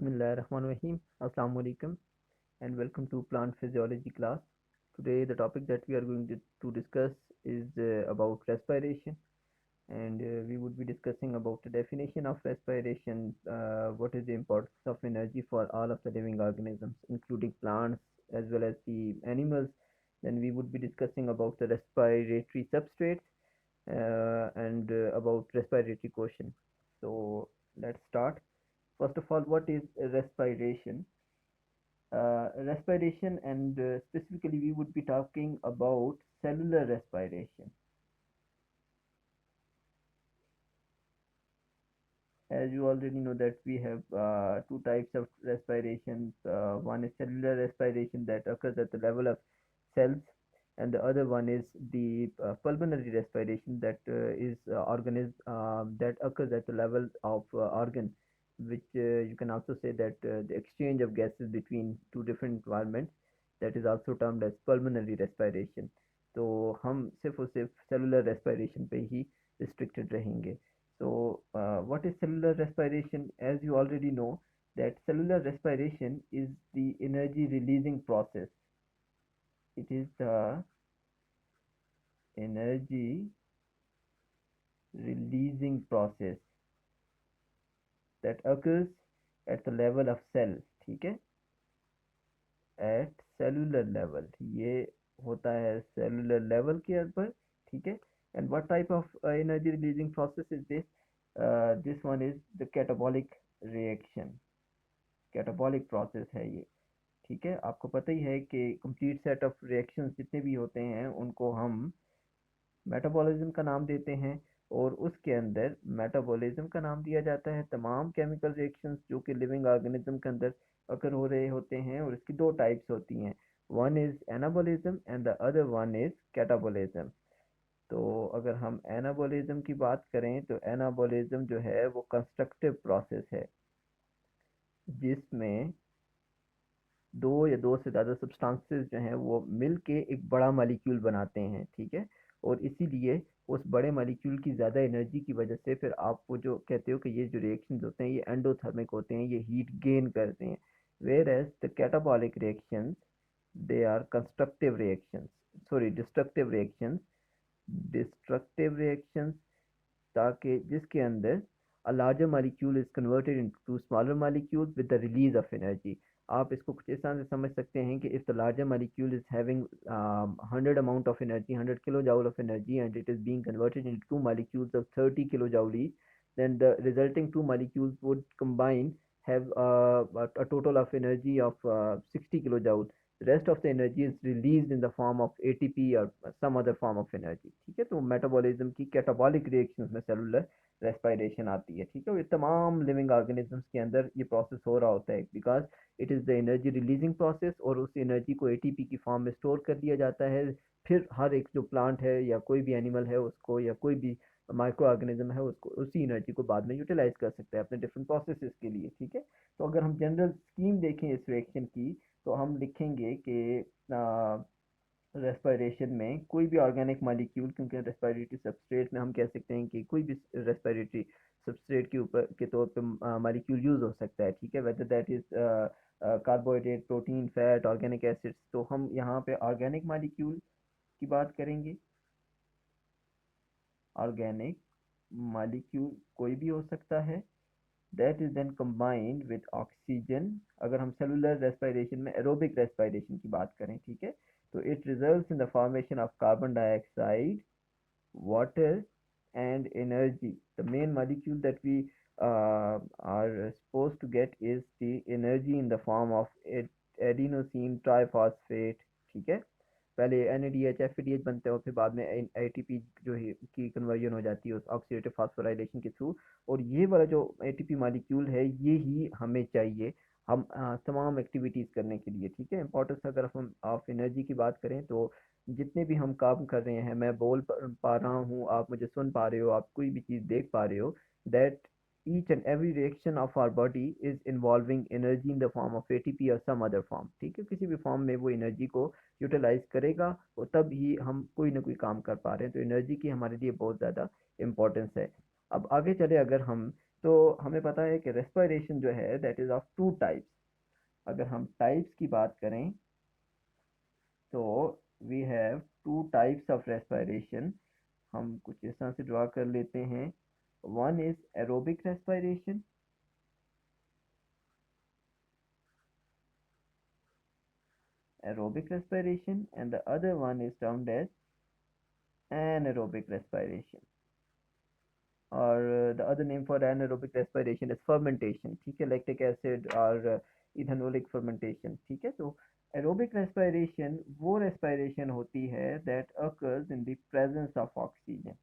Bismillahirrahmanirrahim. Assalamu alaikum and welcome to plant physiology class. Today the topic that we are going to discuss is about respiration, and we would be discussing about the definition of respiration, what is the importance of energy for all of the living organisms including plants as well as the animals. Then we would be discussing about the respiratory substrates and about respiratory quotient. So let's start. First of all, what is respiration? Respiration, and specifically, we would be talking about cellular respiration. As you already know, that we have two types of respirations. One is cellular respiration that occurs at the level of cells, and the other one is the pulmonary respiration that is organism that occurs at the level of organ, which you can also say that the exchange of gases between two different environments, that is also termed as pulmonary respiration. तो हम सिर्फ और सिर्फ cellular respiration पे ही restricted रहेंगे. So, what is cellular respiration? As you already know, that cellular respiration is the energy releasing process. It is the energy releasing process that occurs at the level of cell. ठीक है, at cellular level. ये होता है cellular level के ऊपर. ठीक है, and what type of energy releasing process is this? This one is the catabolic reaction. Catabolic process है ये. ठीक है, आपको पता ही है कि कंप्लीट सेट ऑफ रिएक्शंस जितने भी होते हैं उनको हम मेटाबॉलिज्म का नाम देते हैं, और उसके अंदर मेटाबॉलिज्म का नाम दिया जाता है तमाम केमिकल रिएक्शंस जो कि लिविंग ऑर्गेनिज्म के अंदर अकर हो रहे होते हैं, और इसकी दो टाइप्स होती हैं. One is anabolism and the other one is catabolism. तो अगर हम एनाबॉलिज्म की बात करें तो एनाबॉलिज्म जो है वो कंस्ट्रक्टिव प्रोसेस है जिसमें दो या दो से ज़्यादा सब्सटेंसेस जो हैं वो मिल के एक बड़ा मालिक्यूल बनाते हैं. ठीक है, और इसीलिए उस बड़े मालिक्यूल की ज़्यादा एनर्जी की वजह से फिर आप वो जो कहते हो कि ये जो रिएक्शंस होते हैं ये एंडोथर्मिक होते हैं, ये हीट गेन करते हैं. Whereas the catabolic reactions, they are constructive reactions, sorry destructive reactions. Destructive reactions ताकि जिसके अंदर a larger molecule is converted into smaller molecules with the release of energy. आप इसको कुछ इस तरह से समझ सकते हैं कि if the larger molecule is having 100 amount of energy, 100 kilojoule of energy, and it is being converted into two molecules of 30 kilojoule each, then the resulting two molecules would combine have a total of energy of 60 kilojoule. The rest of the energy is released in the form of ATP or some other form of energy. ठीक है, तो metabolism की catabolic reactions में cellular respiration आती है. ठीक है, ये तमाम लिविंग ऑर्गेनिजम्स के अंदर ये प्रोसेस हो रहा होता है because it is the energy releasing process, और उस एनर्जी को एटीपी की फॉर्म में स्टोर कर दिया जाता है. फिर हर एक जो प्लांट है या कोई भी एनिमल है उसको, या कोई भी माइक्रो ऑर्गेनिज्म है उसको, उसी एनर्जी को बाद में यूटिलाइज कर सकता है अपने डिफरेंट प्रोसेसेस के लिए. ठीक है, तो अगर हम जनरल स्कीम देखें इस रिएक्शन की तो हम लिखेंगे कि रेस्पिरेशन में कोई भी ऑर्गेनिक मॉलिक्यूल, क्योंकि रेस्पिरेटरी सबस्ट्रेट में हम कह सकते हैं कि कोई भी रेस्पिरेटरी सबस्ट्रेट के ऊपर के तौर पे मॉलिक्यूल यूज हो सकता है. ठीक है, whether that is carbohydrate, protein, fat, organic acids. तो हम यहाँ पे ऑर्गेनिक मॉलिक्यूल की बात करेंगे. ऑर्गेनिक मॉलिक्यूल कोई भी हो सकता है, that is then combined with oxygen. अगर हम सेलुलर रेस्पिरेशन में एरोबिक रेस्पिरेशन की बात करें, ठीक है, तो it results in the formation of carbon dioxide, water, and energy. The main molecule that we are supposed to get is the energy in the form of adenosine triphosphate. ठीक है, पहले NADH FADH बनते हैं और फिर बाद में ATP जो है की कन्वर्जन हो जाती है उस ऑक्सीडेटिव फास्फोराइलेशन के थ्रू. और ये वाला जो ATP मॉलिक्यूल है ये ही हमें चाहिए हम तमाम एक्टिविटीज़ करने के लिए. ठीक है, इंपॉर्टेंस अगर हम ऑफ एनर्जी की बात करें तो जितने भी हम काम कर रहे हैं, मैं बोल पा रहा हूँ, आप मुझे सुन पा रहे हो, आप कोई भी चीज़ देख पा रहे हो, that each and every reaction of our body is involving energy in the form of ATP or some other form. ठीक है, किसी भी फॉर्म में वो एनर्जी को यूटिलाइज करेगा और तब ही हम कोई ना कोई काम कर पा रहे हैं. तो एनर्जी की हमारे लिए बहुत ज़्यादा इम्पोर्टेंस है. अब आगे चले, अगर हम तो हमें पता है कि रेस्पिरेशन जो है that is of two types. अगर हम टाइप्स की बात करें तो we have two types of respiration. हम कुछ इस तरह से ड्रा कर लेते हैं। One is aerobic respiration, and the other one is termed as anaerobic respiration, और the other name for anaerobic respiration is fermentation, ठीक है, lactic acid और इथेनोलिक fermentation, ठीक है। तो एरोबिक रेस्पिरेशन वो रेस्पिरेशन होती है that occurs in the presence of oxygen।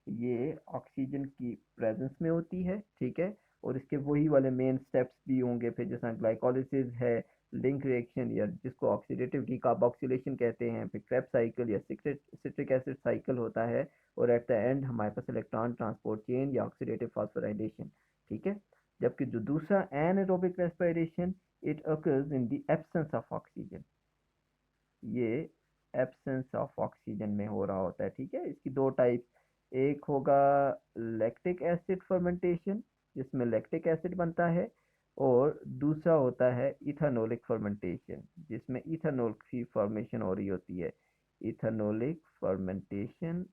ये ऑक्सीजन की प्रेजेंस में होती है, ठीक है। और इसके वही वाले मेन स्टेप्स भी होंगे फिर, जैसा ग्लाइकोलिसिस है, लिंक रिएक्शन या जिसको ऑक्सीडेटिव डीकार्बोक्सिलेशन कहते हैं, फिर क्रेब्स साइकिल या सिट्रिक एसिड साइकिल होता है, और एट द एंड हमारे पास इलेक्ट्रॉन ट्रांसपोर्ट चेन या ऑक्सीडेटिव फॉस्फोराइलेशन, ठीक है। जबकि जो दूसरा anaerobic respiration, it occurs in the absence of oxygen. ये एब्सेंस ऑफ ऑक्सीजन में हो रहा होता है, ठीक है। इसकी दो टाइप, एक होगा लैक्टिक एसिड फर्मेंटेशन जिसमें लैक्टिक एसिड बनता है, और दूसरा होता है इथेनोलिक फर्मेंटेशन जिसमें इथेनॉल की फॉर्मेशन हो रही होती है। Ethanolic fermentation,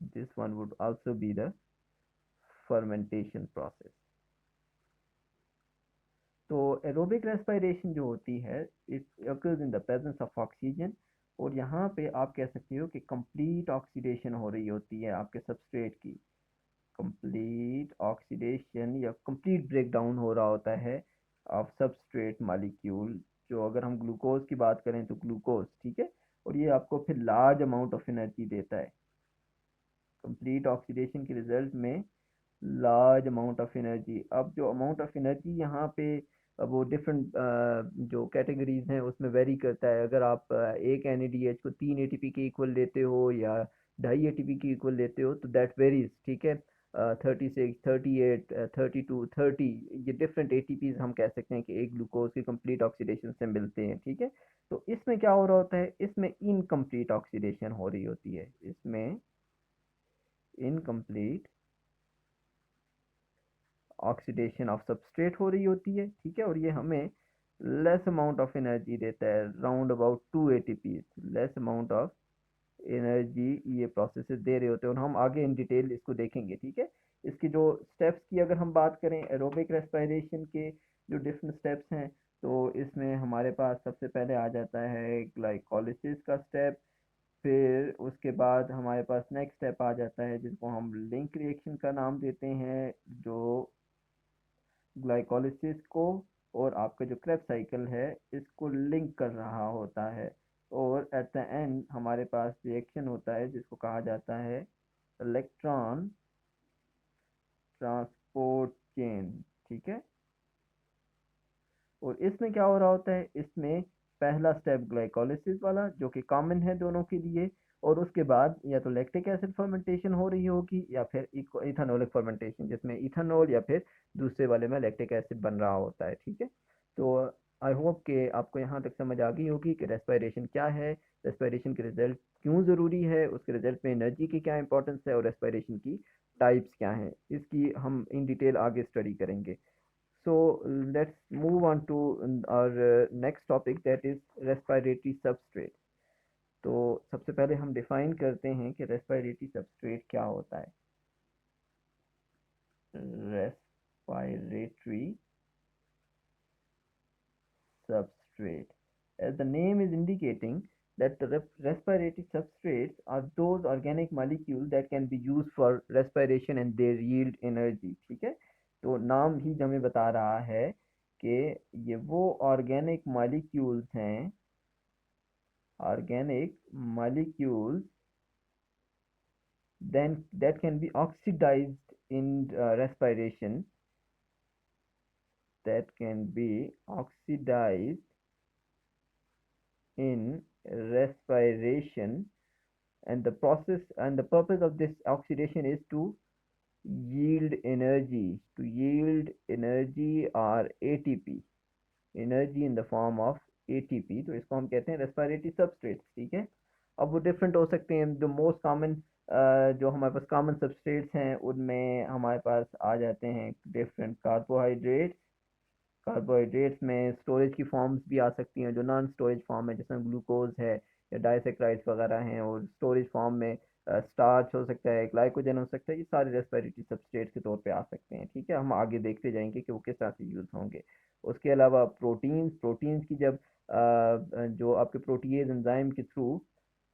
this one would also be the fermentation process. तो एरोबिक रेस्पिरेशन जो होती है it occurs in the presence of oxygen, और यहाँ पे आप कह सकते हो कि कंप्लीट ऑक्सीडेशन हो रही होती है आपके सबस्ट्रेट की। कंप्लीट ऑक्सीडेशन या कंप्लीट ब्रेकडाउन हो रहा होता है ऑफ सबस्ट्रेट मॉलिक्यूल। जो अगर हम ग्लूकोज की बात करें तो ग्लूकोज, ठीक है, और ये आपको फिर लार्ज अमाउंट ऑफ एनर्जी देता है। कंप्लीट ऑक्सीडेशन के रिजल्ट में लार्ज अमाउंट ऑफ एनर्जी। अब जो अमाउंट ऑफ एनर्जी यहाँ पे वो डिफरेंट जो कैटेगरीज हैं उसमें वेरी करता है। अगर आप एक NADH को 3 ATP के इक्वल लेते हो या 2.5 ATP के इक्वल लेते हो तो दैट वेरीज, ठीक है। 36, 38, 32, 30, ये डिफरेंट ATPs हम कह सकते हैं कि एक ग्लूकोज की कंप्लीट ऑक्सीडेशन से मिलते हैं, ठीक है। तो इसमें क्या हो रहा होता है, इसमें इनकम्प्लीट ऑक्सीडेशन हो रही होती है, इसमें इनकम्प्लीट ऑक्सीडेशन ऑफ सबस्ट्रेट हो रही होती है, ठीक है। और ये हमें लेस अमाउंट ऑफ एनर्जी देता है, round about 2 ATP, less amount of energy ये प्रोसेसेस दे रहे होते हैं, और हम आगे इन डिटेल इसको देखेंगे, ठीक है। इसकी जो स्टेप्स की अगर हम बात करें एरोबिक रेस्पिरेशन के जो डिफरेंट स्टेप्स हैं, तो इसमें हमारे पास सबसे पहले आ जाता है ग्लाइकोलिसिस का स्टेप। फिर उसके बाद हमारे पास नेक्स्ट स्टेप आ जाता है जिसको हम लिंक रिएक्शन का नाम देते हैं, जो ग्लाइकोलिसिस को और आपका जो क्रेब्स साइकिल है इसको लिंक कर रहा होता है। और एट द एंड हमारे पास रिएक्शन होता है जिसको कहा जाता है इलेक्ट्रॉन ट्रांसपोर्ट चेन, ठीक है। और इसमें क्या हो रहा होता है, इसमें पहला स्टेप ग्लाइकोलिसिस वाला जो कि कॉमन है दोनों के लिए, और उसके बाद या तो लैक्टिक एसिड फर्मेंटेशन हो रही होगी या फिर इथेनॉलिक फर्मेंटेशन जिसमें इथेनॉल या फिर दूसरे वाले में लैक्टिक एसिड बन रहा होता है, ठीक है। तो आई होप कि आपको यहाँ तक समझ आ गई होगी कि रेस्पिरेशन क्या है, रेस्पिरेशन के रिजल्ट क्यों ज़रूरी है, उसके रिजल्ट में एनर्जी की क्या इंपॉर्टेंस है, और रेस्पिरेशन की टाइप्स क्या हैं, इसकी हम इन डिटेल आगे स्टडी करेंगे। So let's move on to our next topic, that is respiratory substrate। तो सबसे पहले हम डिफाइन करते हैं कि रेस्पिरेटरी सबस्ट्रेट क्या होता है। Respiratory substrate, as the name is indicating that the respiratory substrates are those organic molecules that can be used for respiration and they yield energy, ठीक है। तो नाम ही हमें बता रहा है कि ये वो ऑर्गेनिक मॉलिक्यूल्स हैं, organic molecules then that can be oxidized in respiration, that can be oxidized in respiration, and the process and the purpose of this oxidation is to yield energy, or ATP, energy in the form of ATP। तो इसको हम कहते हैं respiratory substrate, ठीक है। अब वो different हो सकते हैं। जो मोस्ट कॉमन जो हमारे पास कॉमन सबस्ट्रेट्स हैं उनमें हमारे पास आ जाते हैं डिफरेंट कार्बोहाइड्रेट। कार्बोहाइड्रेट्स में स्टोरेज की फॉर्म्स भी आ सकती हैं जो नॉन स्टोरेज फॉर्म है, जिसमें ग्लूकोज है या डाइसेक्राइड्स वगैरह हैं, और स्टोरेज फॉर्म में स्टार्च हो सकता है, ग्लाइकोजन हो सकता है। ये सारे रेस्पिरेटरी सबस्ट्रेट के तौर पे आ सकते हैं। ठीक है, हम आगे देखते जाएंगे कि वो किस तरह से यूज़ होंगे। उसके अलावा प्रोटीन्स, प्रोटीन्स की जब जो आपके प्रोटीएज एंजाइम के थ्रू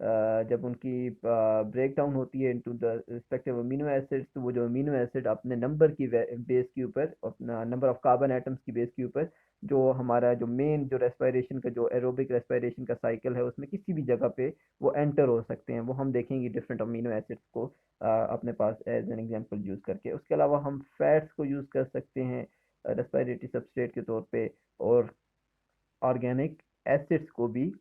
जब उनकी ब्रेक डाउन होती है into the respective amino acids, तो वो जो अमीनो एसिड अपने नंबर की बेस के ऊपर, अपना नंबर ऑफ कार्बन एटम्स की बेस के ऊपर, जो हमारा जो मेन जो रेस्पिरेशन का जो एरोबिक रेस्पिरेशन का साइकिल है उसमें किसी भी जगह पे वो एंटर हो सकते हैं। वो हम देखेंगे डिफरेंट अमीनो एसिड्स को अपने पास एज एन एग्जांपल यूज़ करके। उसके अलावा हम फैट्स को यूज़ कर सकते हैं रेस्पिरेटरी सबस्ट्रेट के तौर पे, और ऑर्गेनिक एसिड्स को भी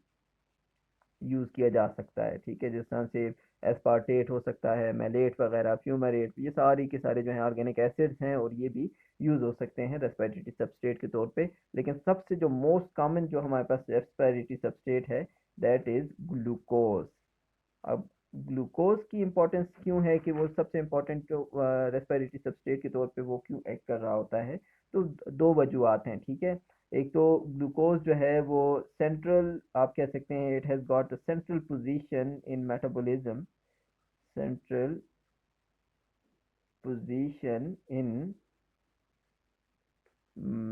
यूज़ किया जा सकता है। ठीक है, जिस तरह से एस्पार्टेट हो सकता है, मैलेट वगैरह, फ्यूमरेट, ये सारी के सारे जो हैं ऑर्गेनिक एसिड्स हैं, और ये भी यूज़ हो सकते हैं रेस्पिरेटरी सबस्ट्रेट के तौर पे। लेकिन सबसे जो मोस्ट कॉमन जो हमारे पास रेस्पिरेटरी सबस्ट्रेट है, दैट इज़ ग्लूकोज। अब ग्लूकोज की इम्पोर्टेंस क्यों है कि वो सबसे इम्पोर्टेंट जो रेस्पिरेटरी सबस्ट्रेट के तौर पे वो क्यों एक्ट कर रहा होता है, तो दो वजूहत हैं। ठीक है, एक तो ग्लूकोज जो है वो सेंट्रल, आप कह सकते हैं it has got the central position in metabolism, central position in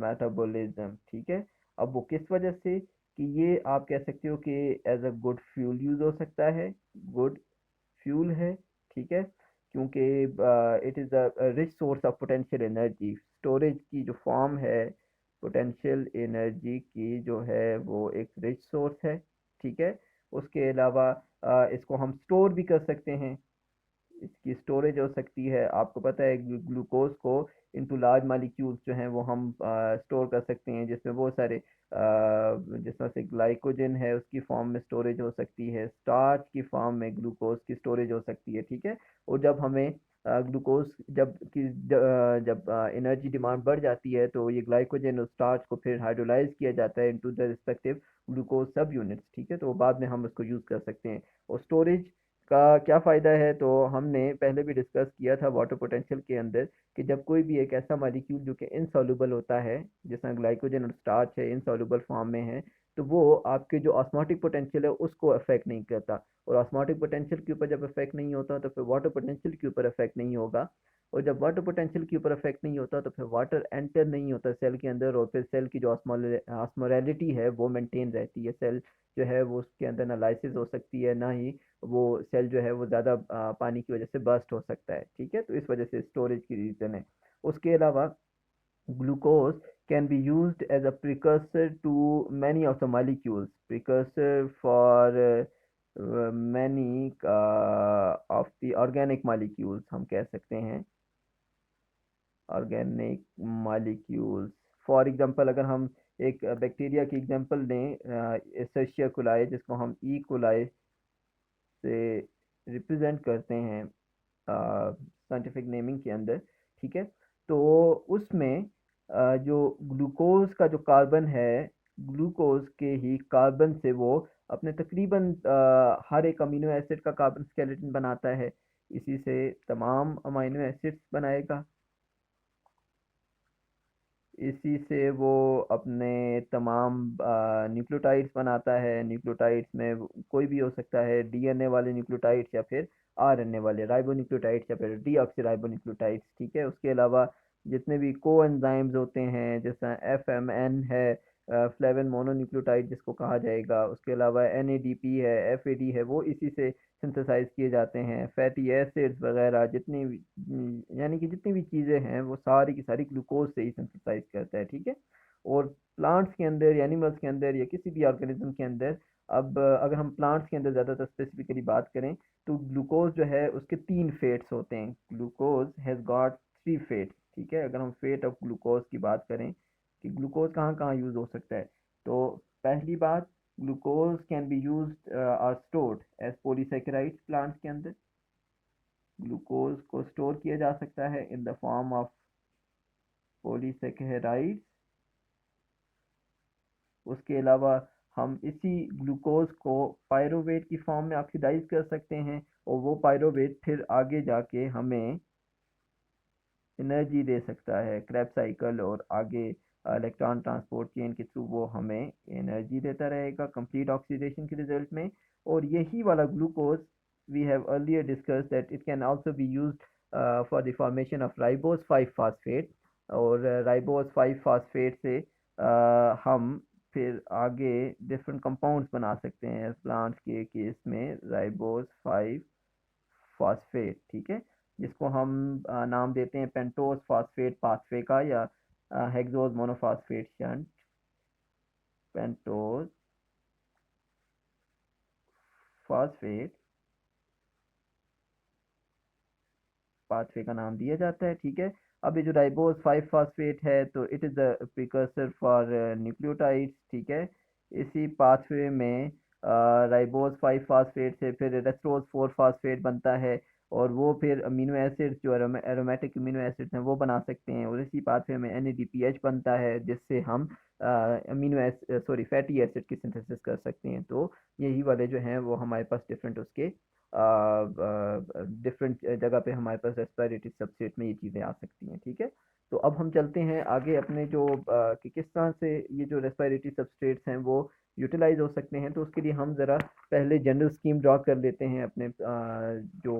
metabolism. ठीक है, अब वो किस वजह से, कि ये आप कह सकते हो कि as a good fuel use हो सकता है, गुड फ्यूल है। ठीक है, क्योंकि it is a rich source of potential energy, storage की जो फॉर्म है पोटेंशियल एनर्जी की जो है वो एक रिच सोर्स है। ठीक है, उसके अलावा इसको हम स्टोर भी कर सकते हैं, इसकी स्टोरेज हो सकती है। आपको पता है ग्लूकोज को इनटू लार्ज मालिक्यूल्स जो हैं वो हम स्टोर कर सकते हैं, जिसमें बहुत सारे जिस तरह से ग्लाइकोजन है उसकी फॉर्म में स्टोरेज हो सकती है, स्टार्च की फॉर्म में ग्लूकोज की स्टोरेज हो सकती है। ठीक है, और जब हमें ग्लूकोज जब एनर्जी डिमांड बढ़ जाती है तो ये ग्लाइकोजन और स्टार्च को फिर हाइड्रोलाइज किया जाता है इनटू द रिस्पेक्टिव ग्लूकोज सब यूनिट्स। ठीक है, तो बाद में हम उसको यूज़ कर सकते हैं। और स्टोरेज का क्या फ़ायदा है, तो हमने पहले भी डिस्कस किया था वाटर पोटेंशियल के अंदर, कि जब कोई भी एक ऐसा मॉलिक्यूल जो कि इनसॉल्युबल होता है, जैसा ग्लाइकोजन और स्टार्च है इनसॉल्युबल फॉर्म में है, तो वो आपके जो ऑस्मोटिक पोटेंशियल है उसको अफेक्ट नहीं करता। और ऑस्मोटिक पोटेंशियल के ऊपर जब अफेक्ट नहीं होता तो फिर वाटर पोटेंशियल के ऊपर अफेक्ट नहीं होगा। और जब वाटर पोटेंशियल के ऊपर अफेक्ट नहीं होता तो फिर वाटर एंटर नहीं होता सेल के अंदर, और फिर सेल की जो ऑस्मोलैरिटी है वो मेंटेन रहती है। सेल जो है वो उसके अंदर ना लाइसिस हो सकती है, ना ही वो सेल जो है वो ज़्यादा पानी की वजह से बर्स्ट हो सकता है। ठीक है, तो इस वजह से स्टोरेज की रीज़न है। उसके अलावा glucose can be used as a precursor to many of the molecules, precursor for many of the organic molecules, हम कह सकते हैं ऑर्गेनिक मॉलिक्यूल्स। फॉर एग्जांपल अगर हम एक बैक्टीरिया की एग्जांपल दें, एसेशिया कोलाई, जिसको हम ई कोलाई से रिप्रेजेंट करते हैं साइंटिफिक नेमिंग के अंदर। ठीक है, तो उसमें जो ग्लूकोज का जो कार्बन है, ग्लूकोज के ही कार्बन से वो अपने तकरीबन हर एक अमीनो एसिड का कार्बन स्केलेटन बनाता है। इसी से तमाम अमीनो एसिड्स बनाएगा, इसी से वो अपने तमाम न्यूक्लियोटाइड्स बनाता है। न्यूक्लियोटाइड्स में कोई भी हो सकता है, डीएनए वाले न्यूक्लियोटाइड्स या फिर आरएनए वाले राइबोन्यूक्लियोटाइड्स या फिर डीऑक्सीराइबोन्यूक्लियोटाइड्स। ठीक है, उसके अलावा जितने भी को एंजाइम्स होते हैं, जैसा एफएमएन है, फ्लेवन मोनोन्यूक्लियोटाइड जिसको कहा जाएगा, उसके अलावा एनएडीपी है, एफएडी है, वो इसी से सिंथेसाइज किए जाते हैं। फैटी एसिड्स वगैरह जितनी भी यानी कि जितनी भी चीज़ें हैं वो सारी की सारी ग्लूकोज से ही सिंथेसाइज करता है। ठीक है, और प्लांट्स के अंदर या एनिमल्स के अंदर या किसी भी ऑर्गेनिज्म के अंदर, अब अगर हम प्लांट्स के अंदर ज़्यादातर स्पेसिफिकली बात करें, तो ग्लूकोज जो है उसके तीन फेट्स होते हैं। Glucose has got three fates. ठीक है, अगर हम फेट ऑफ ग्लूकोज की बात करें कि ग्लूकोज कहाँ कहाँ यूज़ हो सकता है, तो पहली बात, glucose can be used or stored as polysaccharides plants के अंदर। ग्लूकोज को स्टोर किया जा सकता है in the form of polysaccharides. उसके अलावा हम इसी ग्लूकोज को पायरोवेट की फॉर्म में ऑक्सीडाइज कर सकते हैं, और वो पायरोवेट फिर आगे जाके हमें एनर्जी दे सकता है क्रेब्स साइकिल, और आगे इलेक्ट्रॉन ट्रांसपोर्ट चेन के थ्रू वो हमें एनर्जी देता रहेगा कंप्लीट ऑक्सीडेशन के रिजल्ट में। और यही वाला glucose we have earlier discussed that it can also be used for the formation of ribose 5 phosphate, और राइबोज 5 फास्फेट से हम फिर आगे डिफरेंट कंपाउंड्स बना सकते हैं प्लांट्स के केस में राइबोज 5 फॉस्फेट, ठीक है, जिसको हम नाम देते हैं पेंटोस फॉस्फेट पाथवे का, या hexose monophosphate shunt pentose phosphate pathway का नाम दिया जाता है, ठीक है। अब ये जो राइबोज 5 फॉस्फेट है, तो it is the precursor for nucleotides, ठीक है। इसी पाथवे में राइबोज 5 फॉस्फेट से फिर रेस्टोज 4 फॉस्फेट बनता है, और वो फिर अमीनो एसिड्स जो एरोमेटिक अमीनो एसिड्स हैं वो बना सकते हैं, और इसी पाथवे में NADPH बनता है, जिससे हम amino acid sorry fatty acid की सिंथेसिस कर सकते हैं। तो यही वाले जो हैं वो हमारे पास डिफरेंट उसके डिफरेंट जगह पे हमारे पास रेस्पिरेटरी सबस्ट्रेट में ये चीज़ें आ सकती हैं, ठीक है। तो अब हम चलते हैं आगे अपने जो कि किस तरह से ये जो रेस्पिरेटरी सबस्ट्रेट्स हैं वो यूटिलाइज हो सकते हैं। तो उसके लिए हम ज़रा पहले जनरल स्कीम ड्रॉ कर लेते हैं अपने जो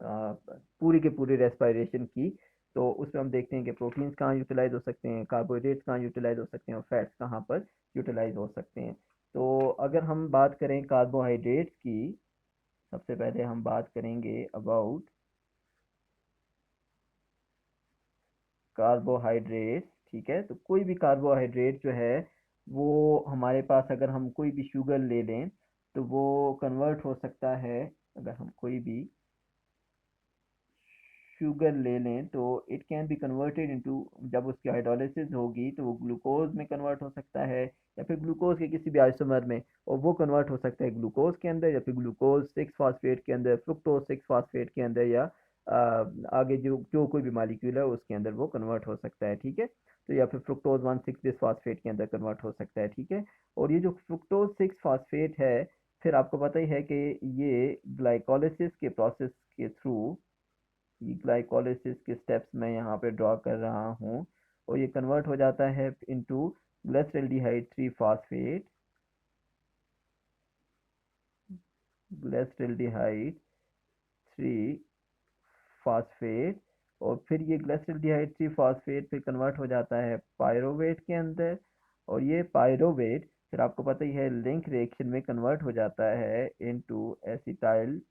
पूरी के पूरी रेस्पिरेशन की। तो उसमें हम देखते हैं कि प्रोटीन्स कहाँ यूटिलाइज हो सकते हैं, कार्बोहाइड्रेट्स कहाँ यूटिलाइज हो सकते हैं, और फैट्स कहाँ पर यूटिलाइज हो सकते हैं। तो अगर हम बात करें कार्बोहाइड्रेट्स की, सबसे पहले हम बात करेंगे अबाउट कार्बोहाइड्रेट्स, ठीक है। तो कोई भी कार्बोहाइड्रेट जो है वो हमारे पास, अगर हम कोई भी शुगर ले लें तो वो कन्वर्ट हो सकता है। अगर हम कोई भी शुगर ले लें तो it can be converted into, जब उसकी हाइड्रोलिसिस होगी तो वो ग्लूकोज में कन्वर्ट हो सकता है, या फिर ग्लूकोज के किसी भी आइसोमर में, और वो कन्वर्ट हो सकता है ग्लूकोज के अंदर, या फिर ग्लूकोज 6 फास्फेट के अंदर, फ्रुक्टोज 6 फास्फेट के अंदर, या आगे जो जो कोई भी मालिक्यूल है उसके अंदर वो कन्वर्ट हो सकता है, ठीक है। तो या फिर फ्रुक्टोज 1,6 फास्फेट के अंदर कन्वर्ट हो सकता है, ठीक है। और ये जो फ्रुक्टोज 6 फास्फेट है, फिर आपको पता ही है कि ये ग्लाइकोलिसिस के प्रोसेस के थ्रू, ये ग्लाइकोलिसिस के स्टेप्स मैं यहाँ पे ड्रॉ कर रहा हूँ, और ये कन्वर्ट हो जाता है into glyceraldehyde 3 phosphate, glyceraldehyde 3 phosphate. और फिर ये ग्लिसरल्डिहाइड 3 फास्फेट फिर कन्वर्ट हो जाता है पायरोवेट के अंदर, और ये पायरोवेट फिर आपको पता ही है लिंक रिएक्शन में कन्वर्ट हो जाता है इनटू एसिटाइल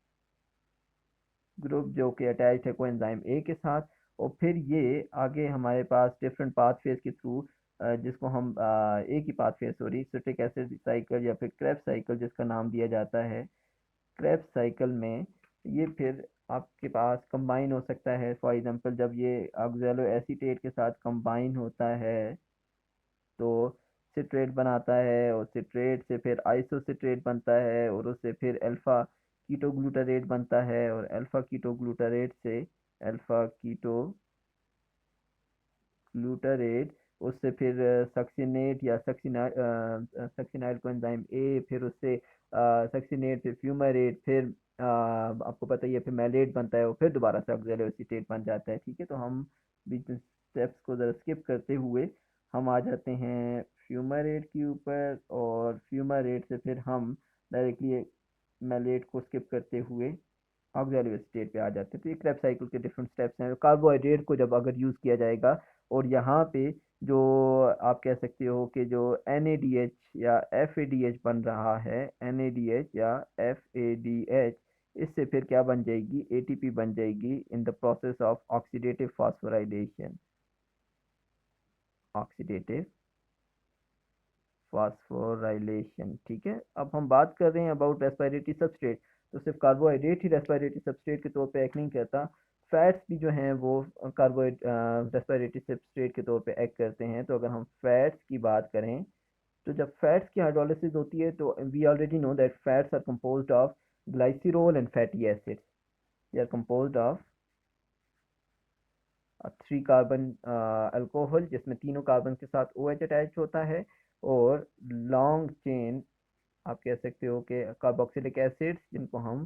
ग्रुप, जो कि अटैच्ड है कोएंजाइम ए के साथ। और फिर ये आगे हमारे पास डिफरेंट पाथवेज के थ्रू, जिसको हम एक ही pathway sorry citric acid cycle या फिर क्रेब्स साइकिल जिसका नाम दिया जाता है, क्रेब्स साइकिल में ये फिर आपके पास कंबाइन हो सकता है। फॉर एग्जांपल जब ये ऑक्सैलो एसीटेट के साथ कंबाइन होता है तो सिट्रेट बनाता है, और सिट्रेट से फिर आइसोसिट्रेट बनता है, और उससे फिर अल्फा कीटोग्लूटारेट बनता है, और अल्फा कीटोग्लूटारेट से अल्फा कीटोग्लूटारेट उससे फिर सक्सिनेट या सक्सिनाइल कोएंजाइम ए, फिर उससे सक्सिनेट, फिर फ्यूमारेट, फिर आपको पता ही है फिर मैलेट बनता है, और फिर दोबारा से ऑक्सैलो एसीटेट बन जाता है, ठीक है। तो हम बीच में स्टेप्स को ज़रा स्किप करते हुए हम आ जाते हैं फ्यूमारेट के ऊपर, और फ्यूमारेट से फिर हम डायरेक्टली मैलेट को स्किप करते हुए ऑक्सैलिक स्टेट पे आ जाते हैं। तो ये क्रेब साइकिल के डिफरेंट स्टेप्स हैं। कार्बोहाइड्रेट को जब अगर यूज़ किया जाएगा, और यहाँ पे जो आप कह सकते हो कि जो NADH या FADH बन रहा है, NADH या FADH, इससे फिर क्या बन जाएगी, ATP बन जाएगी in the process of oxidative phosphorylation, oxidative phosphorylation, ठीक है। अब हम बात कर रहे हैं अबाउट रेस्पिरेटरी सबस्ट्रेट। तो सिर्फ कार्बोहाइड्रेट ही रेस्पिरेटरी सबस्ट्रेट के तौर पे एक्ट नहीं करता, फैट्स भी जो हैं वो कार्बोहाइड्रेट रेस्पिरेटरी सबस्ट्रेट के तौर पे एक्ट करते हैं। तो अगर हम फैट्स की बात करें, तो जब फैट्स की हाइड्रोलिसिस होती है तो we already know that fats are composed of glycerol and fatty acids, they are composed of 3 carbon alcohol जिसमें तीनों कार्बन के साथ OH अटैच होता है, और लॉन्ग चेन आप कह सकते हो कि कार्बोक्सिलिक एसिड्स जिनको हम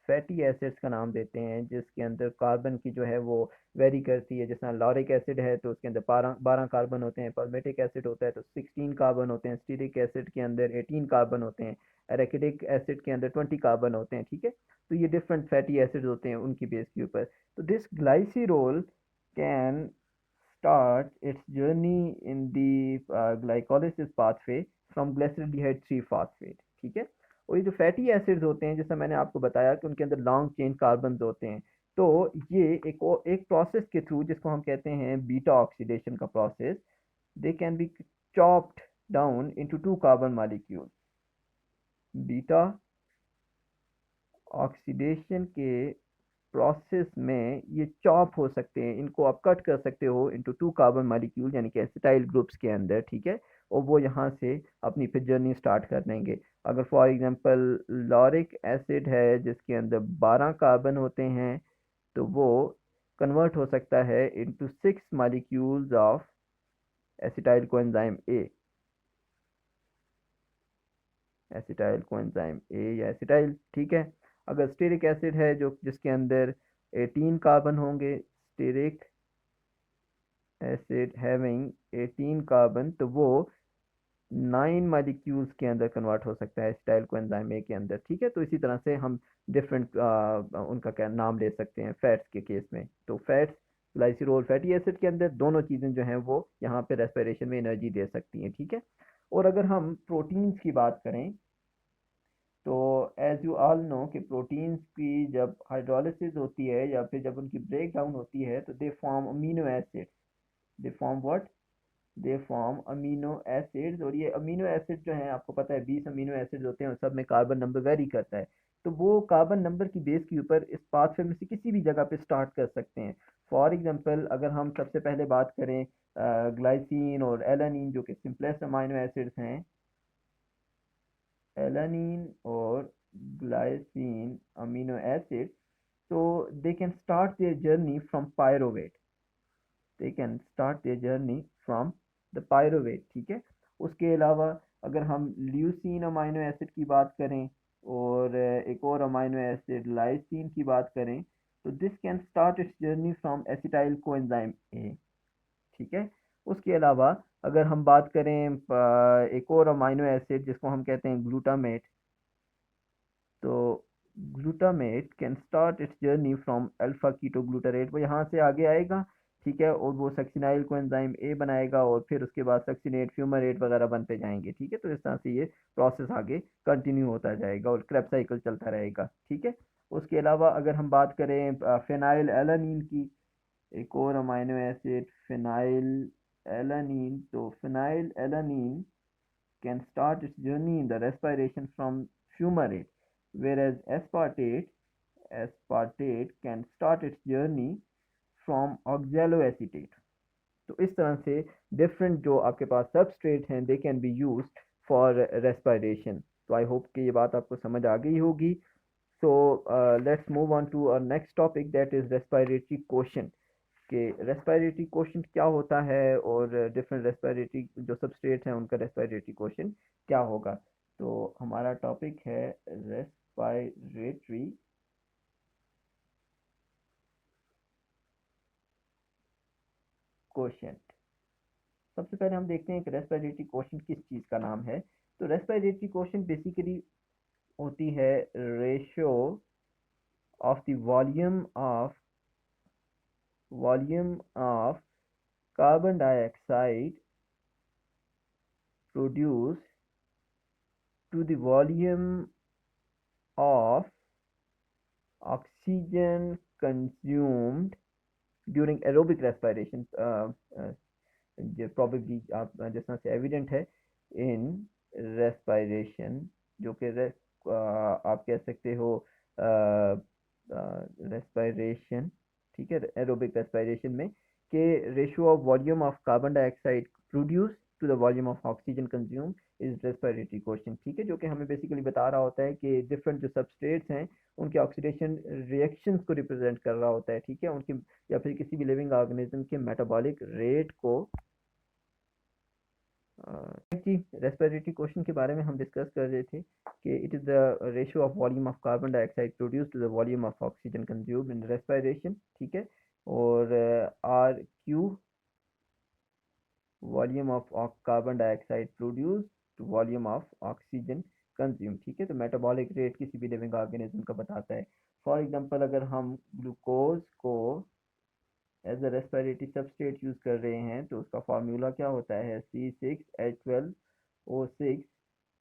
फैटी एसिड्स का नाम देते हैं, जिसके अंदर कार्बन की जो है वो वेरी करती है। जैसे लॉरिक एसिड है तो उसके अंदर 12 कार्बन होते हैं, palmitic एसिड होता है तो 16 कार्बन होते हैं, स्टीरिक एसिड के अंदर 18 कार्बन होते हैं, एराकिडिक एसिड के अंदर 20 कार्बन होते हैं, ठीक है। तो ये डिफरेंट फैटी एसिड्स होते हैं उनकी बेस के ऊपर। तो this glycerol can start its journey in the glycolysis pathway from glyceraldehyde 3 phosphate, ठीक है। और ये जो फैटी एसिड्स होते हैं, जैसा मैंने आपको बताया कि उनके अंदर लॉन्ग चेन कार्बन होते हैं, तो ये एक प्रोसेस के थ्रू जिसको हम कहते हैं बीटा ऑक्सीडेशन का process, they can be chopped down into 2 carbon molecule. Beta oxidation के प्रोसेस में ये चॉप हो सकते हैं, इनको आप कट कर सकते हो इनटू 2 कार्बन मॉलिक्यूल यानी कि एसिटाइल ग्रुप्स के अंदर, ठीक है। और वो यहाँ से अपनी फिर जर्नी स्टार्ट कर देंगे। अगर फॉर एग्जांपल लॉरिक एसिड है जिसके अंदर 12 कार्बन होते हैं, तो वो कन्वर्ट हो सकता है into 6 molecules of acetyl coenzyme A, acetyl coenzyme A या एसिटाइल, ठीक है। अगर स्टेरिक एसिड है जो जिसके अंदर 18 कार्बन होंगे, स्टेरिक एसिड हैविंग 18 कार्बन, तो वो 9 मॉलिक्यूल्स के अंदर कन्वर्ट हो सकता है एसिटाइल कोएंजाइम ए के अंदर, ठीक है। तो इसी तरह से हम डिफरेंट उनका क्या नाम ले सकते हैं फैट्स के केस में। तो फैट्स ग्लाइसिरोल फैटी एसिड के अंदर दोनों चीज़ें जो हैं वो यहाँ पे रेस्पिरेशन में एनर्जी दे सकती हैं, ठीक है। और अगर हम प्रोटीन्स की बात करें, तो एज यू ऑल नो कि प्रोटीन्स की जब हाइड्रोलिसिस होती है या फिर जब उनकी ब्रेक डाउन होती है तो they form amino acid. They form what? They form amino acids. और ये अमीनो एसिड जो हैं आपको पता है 20 अमीनो एसिड्स होते हैं और सब में कार्बन नंबर वेरी करता है। तो वो कार्बन नंबर की बेस के ऊपर इस पाथवे में से किसी भी जगह पे स्टार्ट कर सकते हैं। फॉर एग्जांपल अगर हम सबसे पहले बात करें ग्लाइसिन और एलानिन जो कि सिंपलेस्ट अमीनो एसिड्स हैं, एलानिन और glycine amino acid, so they can start their journey from pyruvate, they can start their journey from the pyruvate, ठीक है। उसके अलावा अगर हम ल्यूसीन अमीनो एसिड की बात करें और एक और अमीनो एसिड लाइसिन की बात करें, तो this can start it's journey from acetyl coenzyme A, ठीक है। उसके अलावा अगर हम बात करें एक और अमीनो एसिड जिसको हम कहते हैं ग्लूटामेट, तो glutamate can start it's journey from alpha ketoglutarate, वो यहाँ से आगे आएगा, ठीक है। और वो सक्सिनाइल कोएंजाइम ए बनाएगा और फिर उसके बाद सक्सिनेट फ्यूमरेट वगैरह बनते जाएंगे, ठीक है। तो इस तरह से ये प्रोसेस आगे कंटिन्यू होता जाएगा और क्रेब साइकिल चलता रहेगा, ठीक है। उसके अलावा अगर हम बात करें फिनाइल एलानीन की, एक और अमीनो एसिड फिनाइल एलानीन, तो phenyl alanine can start its journey in the respiration from fumarate, whereas aspartate can start its journey from oxaloacetate. तो इस तरह से डिफरेंट जो आपके पास सबस्ट्रेट हैं they can be used for respiration. तो I hope कि ये बात आपको समझ आ गई होगी। So let's move on to our next topic that is respiratory question, कि रेस्पिरेटरी क्वेश्चन क्या होता है और डिफरेंट रेस्पिरेटरी जो सबस्ट्रेट हैं उनका रेस्पिरेटरी क्वेश्चन क्या होगा। तो हमारा टॉपिक है रेस्पिरेटरी क्वेश्चन। सबसे पहले हम देखते हैं कि रेस्पिरेटरी क्वेश्चन किस चीज़ का नाम है। तो रेस्पिरेटरी क्वेश्चन बेसिकली होती है ratio of the volume of carbon dioxide produce to the volume of oxygen consumed during aerobic respiration, probably आप जिस तरह से एविडेंट है इन रेस्पिरेशन, जो कि आप कह सकते हो रेस्पिरेशन, ठीक है, एरोबिक रेस्पिरेशन में, के ratio of volume of carbon dioxide produce to the volume of oxygen consume is respiratory question, ठीक है, जो कि हमें बेसिकली बता रहा होता है कि डिफरेंट जो सबस्ट्रेट्स हैं उनके ऑक्सीडेशन रिएक्शंस को रिप्रेजेंट कर रहा होता है, ठीक है, उनकी या फिर किसी भी लिविंग ऑर्गेनिज्म के मेटाबॉलिक रेट को। जी, रेस्पिरेटरी क्वेश्चन के बारे में हम डिस्कस कर रहे थे कि it is the ratio of volume of carbon dioxide produce to the volume of oxygen consumed in respiration, ठीक है, और R Q volume of carbon dioxide produce to volume of oxygen consume, ठीक है। तो मेटाबॉलिक रेट किसी भी living organism का बताता है। फॉर एग्जांपल अगर हम ग्लूकोज को as a respiratory substrate use कर रहे हैं तो उसका फार्मूला क्या होता है, C6H12O6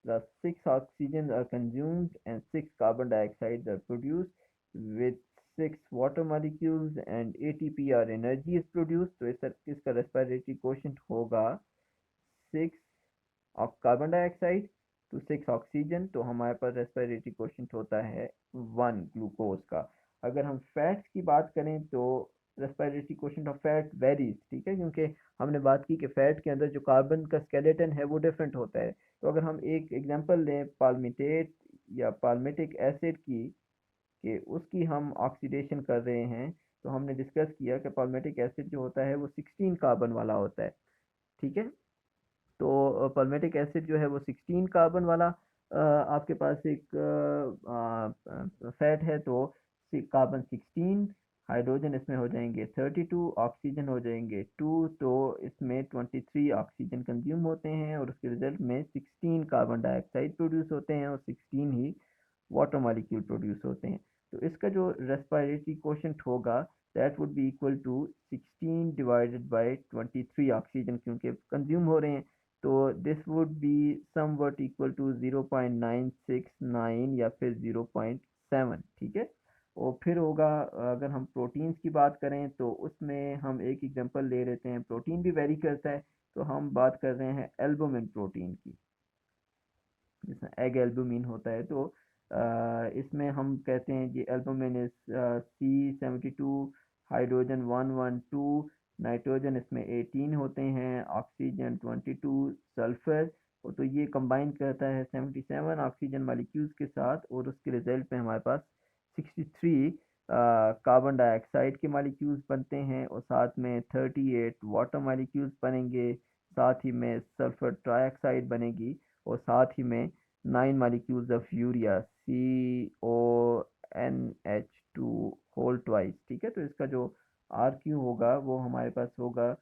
plus 6 oxygen are consumed and 6 carbon dioxide are produced with 6 water molecules and ATP or energy is produced। तो इसका रेस्पिरेटरी क्वोशंट होगा 6 of carbon dioxide to 6 oxygen, तो हमारे पास रेस्पिरेटरी क्वोशंट होता है 1 ग्लूकोज का। अगर हम फैट्स की बात करें तो respiratory quotient of fat varies, ठीक है, क्योंकि हमने बात की कि फैट के अंदर जो कार्बन का स्केलेटन है वो डिफरेंट होता है। तो अगर हम एक एग्जांपल लें पाल्मिटेट या पाल्मिटिक एसिड की, कि उसकी हम ऑक्सीडेशन कर रहे हैं, तो हमने डिस्कस किया कि पाल्मिटिक एसिड जो होता है वो 16 कार्बन वाला होता है, ठीक है। तो पाल्मिटिक एसिड जो है वो 16 कार्बन वाला आपके पास एक फैट है, तो कार्बन 16, हाइड्रोजन इसमें हो जाएंगे 32, ऑक्सीजन हो जाएंगे 2, तो इसमें 23 ऑक्सीजन कंज्यूम होते हैं और उसके रिजल्ट में 16 कार्बन डाइऑक्साइड प्रोड्यूस होते हैं और 16 ही वाटर मॉलिक्यूल प्रोड्यूस होते हैं। तो इसका जो रेस्पिरेटरी क्वोशंट होगा that would be equal to 16 divided by 23 oxygen, क्योंकि कंज्यूम हो रहे हैं, तो this would be somewhat equal to 0.969 या फिर 0.7, ठीक है। और फिर होगा अगर हम प्रोटीन्स की बात करें तो उसमें हम एक एग्जांपल ले लेते हैं, प्रोटीन भी वेरी करता है, तो हम बात कर रहे हैं एल्बुमिन प्रोटीन की, जिसमें एग एल्बुमिन होता है। तो इसमें हम कहते हैं जी albumin is C72, hydrogen 112, nitrogen इसमें 18 होते हैं, ऑक्सीजन 22, सल्फर, तो ये कंबाइन करता है 77 ऑक्सीजन मालिक्यूल्स के साथ, और उसके रिजल्ट में हमारे पास 63 कार्बन डाइऑक्साइड के मालिक्यूल्स बनते हैं, और साथ में 38 वाटर मालिक्यूल्स बनेंगे, साथ ही में सल्फर ट्राइऑक्साइड बनेगी, और साथ ही में 9 molecules of urea CONH2 whole twice, ठीक है। तो इसका जो आर क्यू होगा वो हमारे पास होगा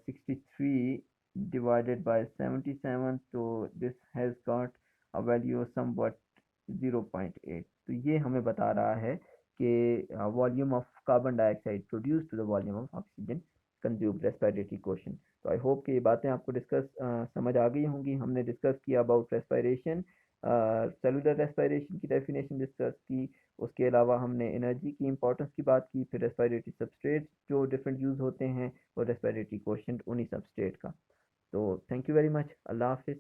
63 डिवाइडेड बाय 77, तो this has got a value somewhat 0.8। तो ये हमें बता रहा है कि volume of carbon dioxide produce to the volume of oxygen consume respiratory question. तो आई होप कि ये बातें आपको समझ आ गई होंगी। हमने डिस्कस किया अबाउट रेस्पिरेशन, सेलुलर रेस्पिरेशन की डेफिनेशन डिस्कस की, उसके अलावा हमने एनर्जी की इंपॉर्टेंस की बात की, फिर रेस्पिरेटरी सबस्ट्रेट जो डिफरेंट यूज़ होते हैं, और रेस्पिरेटरी क्वेश्चन उन्हीं सबस्ट्रेट का। तो थैंक यू वेरी मच, अल्लाह हाफिज़।